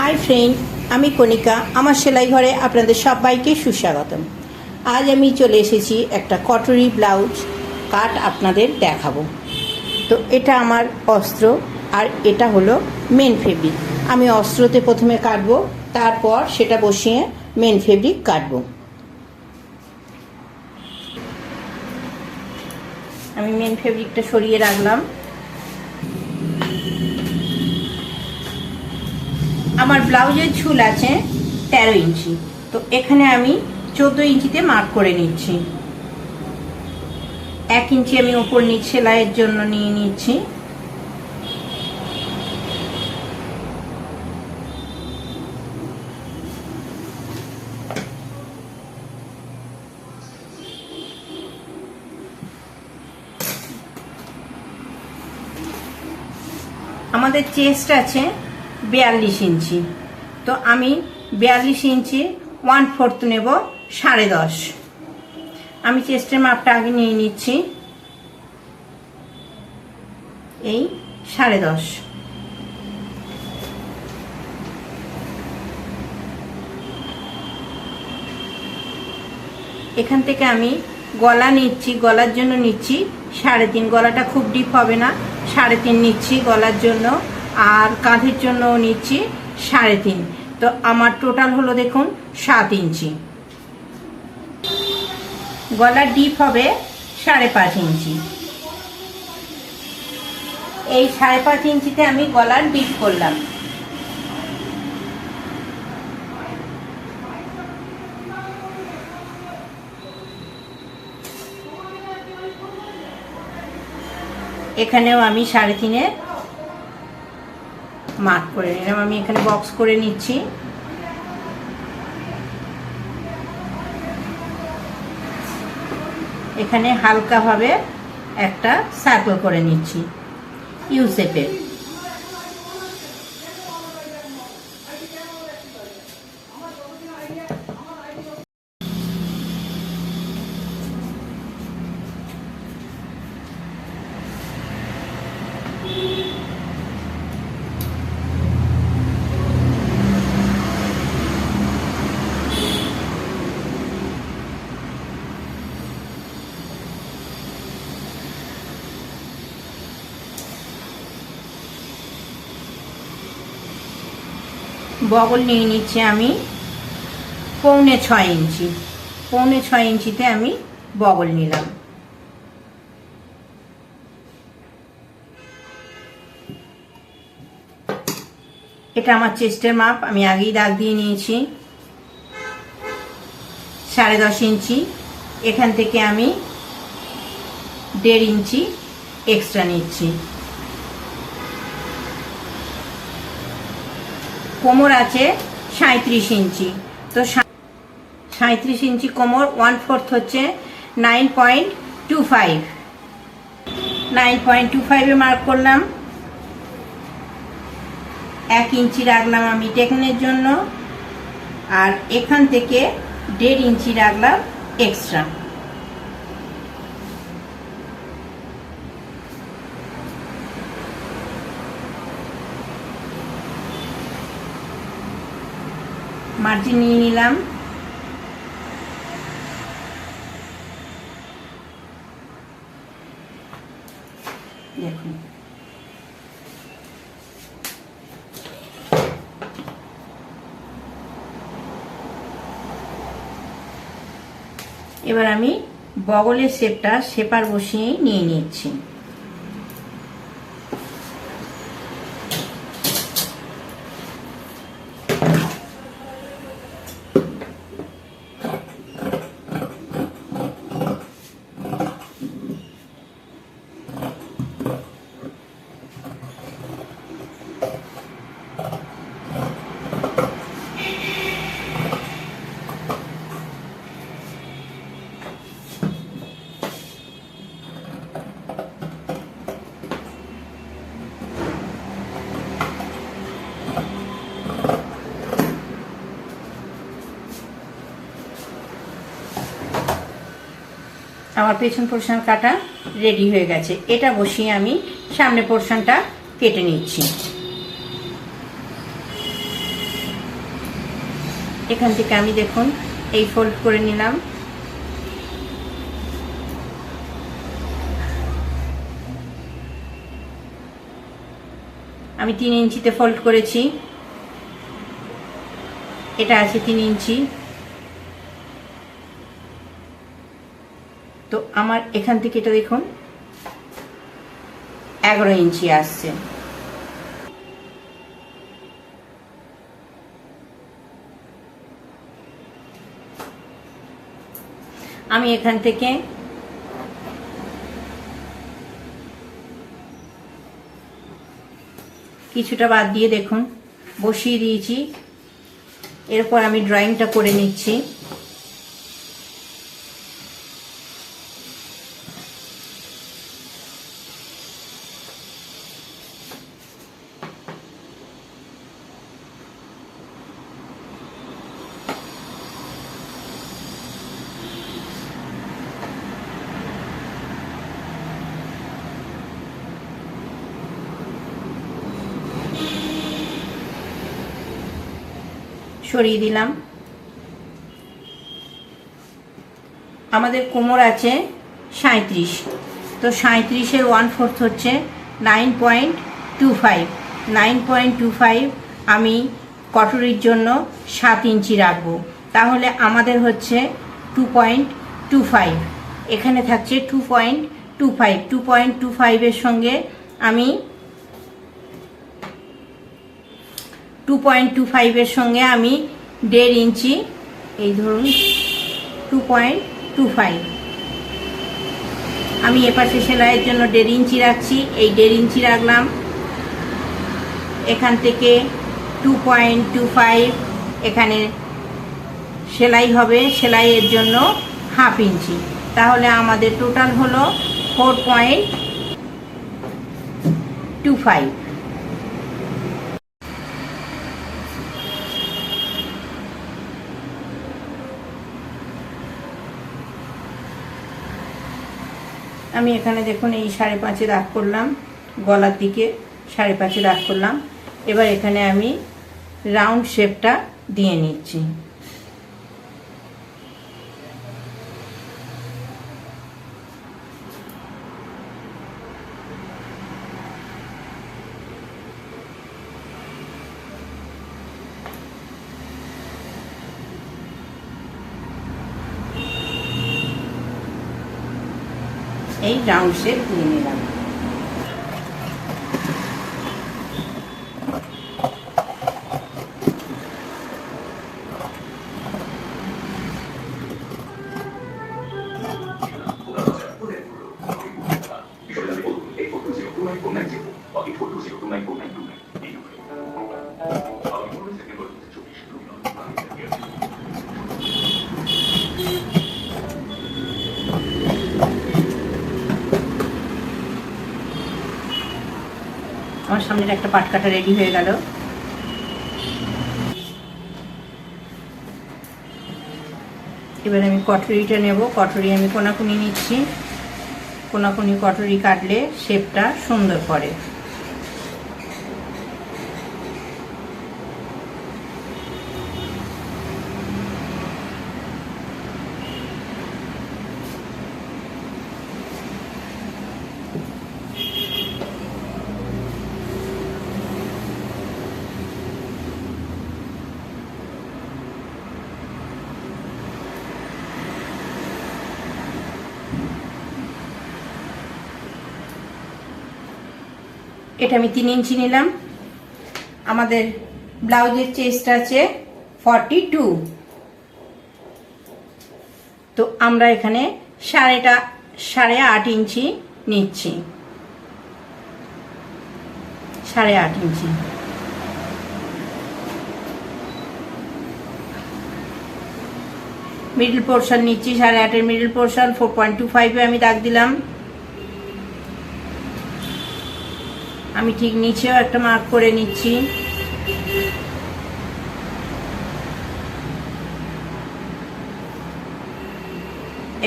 High friend আমি কণিকা আমার সেলাই ঘরে আপনাদের সবাইকে সুস্বাগতম। আজ আমি চলে এসেছি একটা কটরি ব্লাউজ কাট আপনাদের দেখাবো। তো এটা আমার অস্ত্র আর এটা হলো মেন ফেব্রিক। আমি অস্ত্রতে প্রথমে কাটবো, তারপর সেটা বসিয়ে মেন ফেব্রিক কাটবো। আমি মেন ফেব্রিকটা সরিয়ে রাখলাম। আমার ব্লাউজের ঝুল আছে 13 ইঞ্চি, তো এখানে আমি 14 ইঞ্চিতে মার্ক করে নিচ্ছি। 1 ইঞ্চি আমি উপর নিচ সেলাইয়ের জন্য নিয়ে নিচ্ছি। আমাদের চেস্ট আছে 42 ইঞ্চি, তো আমি 42 ইঞ্চি 1/4 নেব 10.5। আমি চেস্টের মাপটা আগে নিয়ে নিচ্ছি, এই 10.5। এখান থেকে আমি গলা নিচ্ছি, গলার জন্য নিচ্ছি 3.5। গলাটা খুব ডিপ হবে না, 3.5 নিচ্ছি গলার জন্য, আর কাঁধের জন্য নিচ্ছি 3.5। তো আমার টোটাল হলো দেখুন 7 ইঞ্চি। গলার ডিপ হবে 5.5 ইঞ্চি। এই 5.5 ইঞ্চিতে আমি গলার ডিপ করলাম। এখানেও আমি 3.5 মার্ক করে নিলাম। আমি এখানে বক্স করে নিচ্ছি। এখানে হালকাভাবে একটা সার্কেল করে নিচ্ছি ইউ শেপের। বগল নিয়ে নিচ্ছি আমি 6.25 ইঞ্চি। 6.25 ইঞ্চিতে আমি বগল নিলাম। এটা আমার চেস্টের মাপ, আমি আগেই দাগ দিয়ে নিয়েছি 10.5 ইঞ্চি। এখান থেকে আমি 1.5 ইঞ্চি এক্সট্রা নিচ্ছি। কোমর আছে 37 ইঞ্চি, তো 37 ইঞ্চি কোমর 1/4 হচ্ছে 9.25। 9.25 মার্ক করলাম। 1 ইঞ্চি রাখলাম আমি টেকনের জন্য, আর এখান থেকে 1.5 ইঞ্চি রাখলাম এক্সট্রা। মার্জিন নিয়ে নিলাম। দেখুন এবার আমি বগলের শেপটা শেপার বসিয়ে নিয়ে নিচ্ছি। আমার পেছন পোরশন কাটা রেডি হয়ে গেছে। এটা বসিয়ে আমি সামনে পোরশনটা কেটে নিচ্ছি। এখান থেকে আমি দেখুন এই ফোল্ড করে নিলাম। আমি 3 ইঞ্চিতে ফোল্ড করেছি, এটা আছে 3 ইঞ্চি। তো আমার এখান থেকে এটা দেখুন 11 ইঞ্চি আসছে। আমি এখান থেকে কিছুটা বাদ দিয়ে দেখুন বসিয়ে দিয়েছি। এরপর আমি ড্রয়িংটা করে নিচ্ছি। সরিয়ে দিলাম। আমাদের কোমর আছে 37, তো 37-এর 1/4 হচ্ছে 9.25। 9.25 আমি কটরির জন্য 7 ইঞ্চি রাখবো, তাহলে আমাদের হচ্ছে 2.25। এখানে থাকছে 2.25। 2.25-এর সঙ্গে আমি 2.25-এর সঙ্গে আমি 1.5 ইঞ্চি, এই ধরুন 2.25 আমি এপাশে সেলাইয়ের জন্য 1.5 ইঞ্চি রাখছি। এই 1.5 ইঞ্চি রাখলাম। এখান থেকে 2.25 এখানে সেলাই হবে, সেলাইয়ের জন্য 1/2 ইঞ্চি, তাহলে আমাদের টোটাল হলো 4.25। আমি এখানে দেখুন এই 5.5 দাগ করলাম, গলার দিকে 5.5 দাগ করলাম। এবার এখানে আমি রাউন্ড শেপটা দিয়ে নিচ্ছি। এই রাউন্ড শেপ দিয়ে নিলাম। আমার সামনের একটা পাট কাটা রেডি হয়ে গেল। এবার আমি কটরিটা নেব। কটরি আমি কোনাকুনি নিচ্ছি। কোনাকুনি কটরি কাটলে শেপটা সুন্দর করে। এটা আমি 3 ইঞ্চি নিলাম। আমাদের ব্লাউজের চেস্ট আছে 42, তো আমরা এখানে 8.5 ইঞ্চি নিচ্ছি। 8.5 ইঞ্চি। মিডল পোর্শন নিচ্ছি, 8.5-এর মিডল পোর্শন 4.25-এ আমি দাগ দিলাম। আমি ঠিক নিচেও একটা মার্ক করে নিচ্ছি।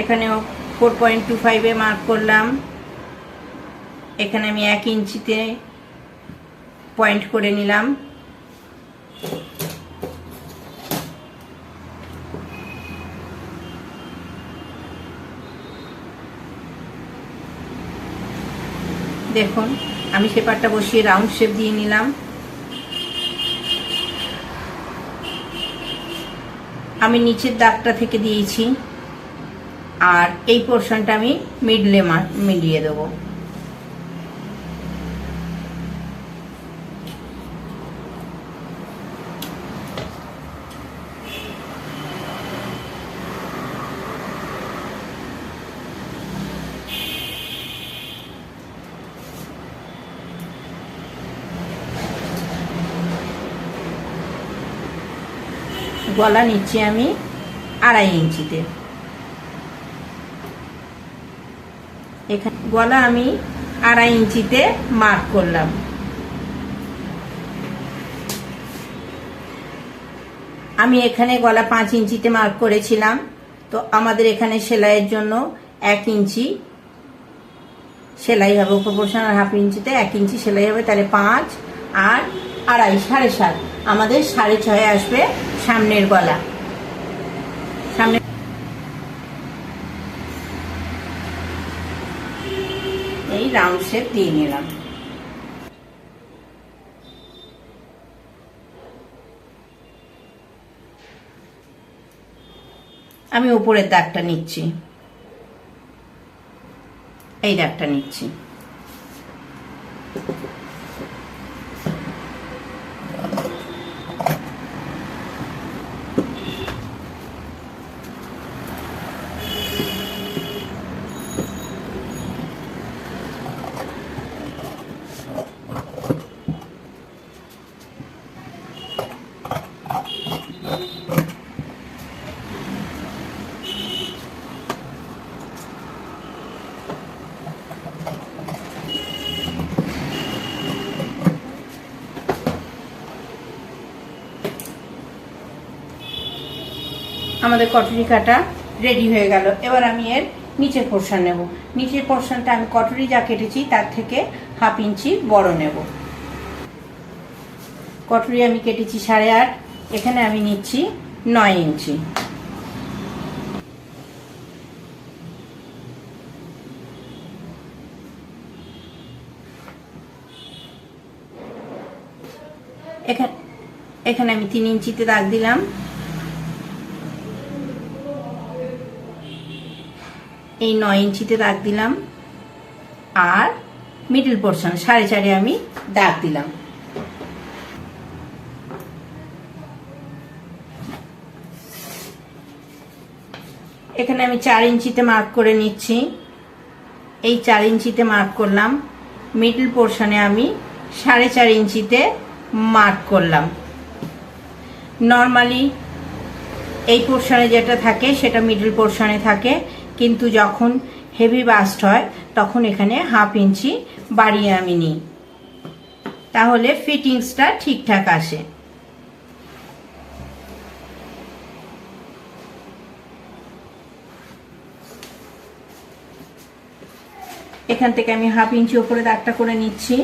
এখানেও 4.25-এ মার্ক করলাম। এখানে আমি 1 ইঞ্চিতে পয়েন্ট করে নিলাম। দেখুন আমি শেপারটা বসিয়ে রাউন্ড শেপ দিয়ে নিলাম। আমি নিচের দাগটা থেকে দিয়েছি, আর এই পোর্শনটা আমি মিডলে মিলিয়ে দেবো। গলা নিচ্ছি আমি 2.5 ইঞ্চিতে। এখানে গলা আমি 2.5 ইঞ্চিতে মার্ক করলাম। আমি এখানে গলা 5 ইঞ্চিতে মার্ক করেছিলাম, তো আমাদের এখানে সেলাইয়ের জন্য 1 ইঞ্চি সেলাই হবে, প্রপোর্শনাল 1/2 ইঞ্চিতে 1 ইঞ্চি সেলাই হবে, তাহলে 5 আর 2.5 7.5, আমাদের 6.5 আসবে সামনের গলা। সামনে এই রাউন্ড শেপ দিয়ে নিলাম। আমি উপরের দাগটা নিচ্ছি, এই দাগটা নিচ্ছি। আমাদের কটুরি কাটা রেডি হয়ে গেল। এবার আমি এর নিচের পোর্শন নেব। নিচের পোর্শনটা আমি কটুরি যা কেটেছি তার থেকে 1/2 ইঞ্চি বড় নেব। কটুরি আমি কেটেছি 8.5, এখানে আমি নিচ্ছি 9 ইঞ্চি। এখানে আমি 3 ইঞ্চিতে দাগ দিলাম। এই 9 ইঞ্চিতে দাগ দিলাম, আর মিডল পোর্শন 4.5 আমি দাগ দিলাম। এখানে আমি 4 ইঞ্চিতে মার্ক করে নিচ্ছি। এই 4 ইঞ্চিতে মার্ক করলাম। মিডল পোর্শনে আমি 4.5 ইঞ্চিতে মার্ক করলাম। নর্মালি এই পোর্শনে যেটা থাকে সেটা মিডল পোর্শনে থাকে, কিন্তু যখন হেভি বাস্ট হয় তখন এখানে 1/2 ইঞ্চি বাড়িয়ে আমি নিই, তাহলে ফিটিংসটা ঠিকঠাক আসে। এখান থেকে আমি 1/2 ইঞ্চি উপরে দাগটা করে নিচ্ছি।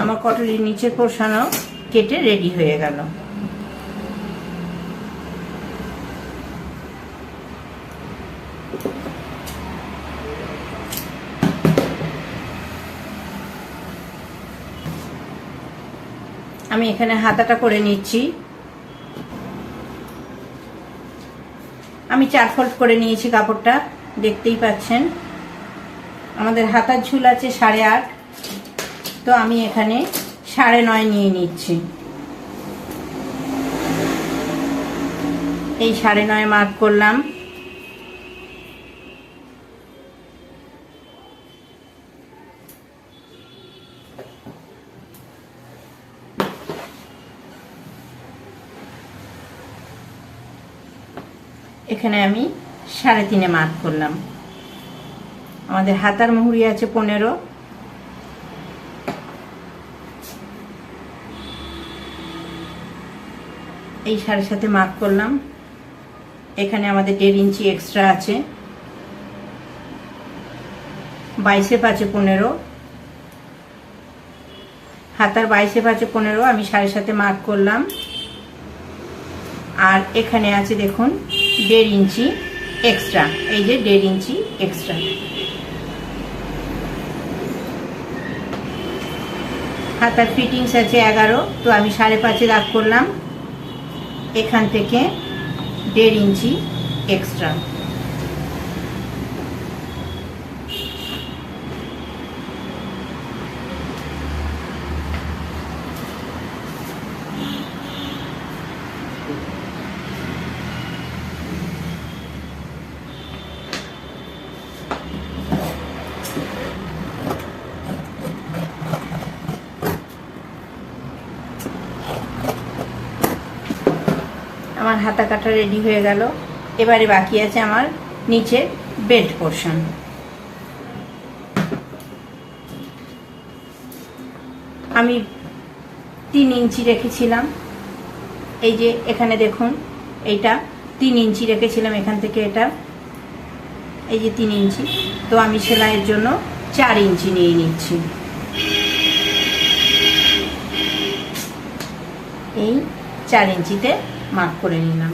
আমার কটরির নিচের পোর্শনও কেটে রেডি হয়ে গেল। আমি এখানে হাতাটা করে নিচ্ছি। আমি 4 ফোল্ড করে নিয়েছি কাপড়টা, দেখতেই পাচ্ছেন। আমাদের হাতার ঝুল আছে 8.5, তো আমি এখানে 9.5 নিয়ে নিচ্ছি। এই 9.5 মার্ক করলাম। এখানে আমি 3.5 মার্ক করলাম। আমাদের হাতার মুহুরি আছে 15, এই 7.5 মার্ক করলাম। এখানে আমাদের 1.5 ইঞ্চি এক্সট্রা আছে। বাইসেপ আছে 15, হাতার বাইসেপ আছে 15, আমি 7.5 মার্ক করলাম। আর এখানে আছে দেখুন 1.5 ইঞ্চি এক্সট্রা, এই যে 1.5 ইঞ্চি এক্সট্রা। হাতার ফিটিংস আছে 11, তো আমি 5.5 দাগ করলাম। এখান থেকে 1.5 ইঞ্চি এক্সট্রা। আমার হাতা কাটা রেডি হয়ে গেল। এবারে বাকি আছে আমার নিচে বেল্ট পোর্শন। আমি 3 ইঞ্চি রেখেছিলাম, এই যে এখানে দেখুন এইটা 3 ইঞ্চি রেখেছিলাম, এখান থেকে এটা এই যে 3 ইঞ্চি, তো আমি সেলাইয়ের জন্য 4 ইঞ্চি নিয়ে নিচ্ছি। এই 4 ইঞ্চিতে মার্ক করে নিলাম।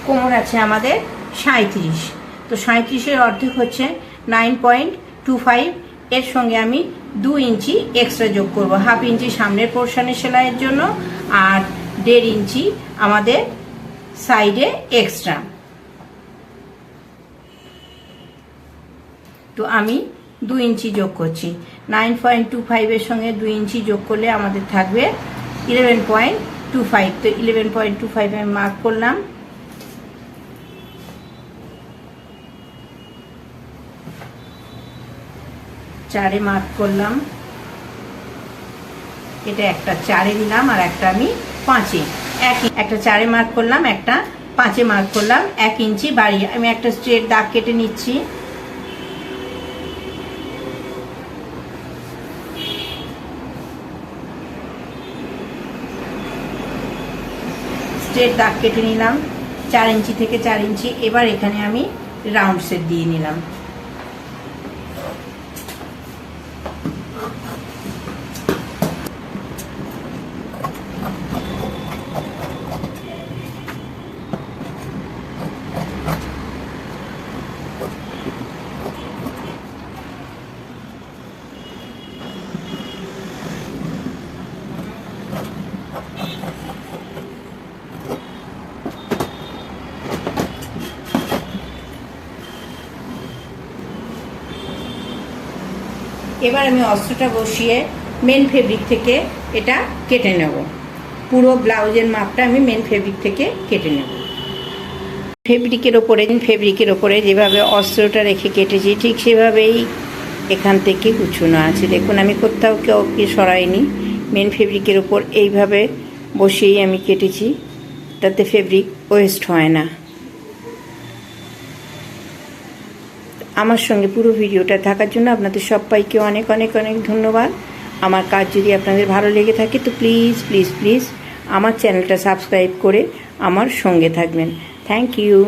কোমর আছে আমাদের 37, তো 37-এর অর্ধেক হচ্ছে 9.25, এর সঙ্গে আমি 2 ইঞ্চি এক্সট্রা যোগ করব। 1/2 ইঞ্চি সামনের পোর্শনে সেলাইয়ের জন্য আর 1.5 ইঞ্চি আমাদের সাইডে এক্সট্রা। তো আমি 2 ইঞ্চি যোগ করছি। 9.25 এর সঙ্গে 2 ইঞ্চি যোগ করলে আমাদের থাকবে 11.25, তো 11.25 আমি মার্ক করলাম। চারে মার্ক করলাম, এটা একটা 4-এ দিলাম আর একটা আমি 5-এ, একটা 4-এ মার্ক করলাম, একটা 5-এ মার্ক করলাম। 1 ইঞ্চি বাড়িয়ে আমি একটা স্ট্রেট দাগ কেটে নিচ্ছি। স্ট্রেট দাগ কেটে নিলাম 4 ইঞ্চি থেকে 4 ইঞ্চি। এবার এখানে আমি রাউন্ড সেট দিয়ে নিলাম। এবার আমি অস্ত্রটা বসিয়ে মেন ফেব্রিক থেকে এটা কেটে নেব। পুরো ব্লাউজের মাপটা আমি মেন ফেব্রিক থেকে কেটে নেব। ফেব্রিকের ওপরে যেভাবে অস্ত্রটা রেখে কেটেছি ঠিক সেভাবেই এখান থেকে কুচুনো আছে। দেখুন আমি কোথাও কাউকে সরাইনি, মেন ফেব্রিকের ওপর এইভাবে বসিয়েই আমি কেটেছি, তাতে ফেব্রিক ওয়েস্ট হয় না। আমার সঙ্গে পুরো ভিডিওটা থাকার জন্য আপনাদের সবাইকে অনেক অনেক অনেক ধন্যবাদ। আমার কাজ যদি আপনাদের ভালো লেগে থাকে তো প্লিজ প্লিজ প্লিজ আমার চ্যানেলটা সাবস্ক্রাইব করে আমার সঙ্গে থাকবেন। Thank you.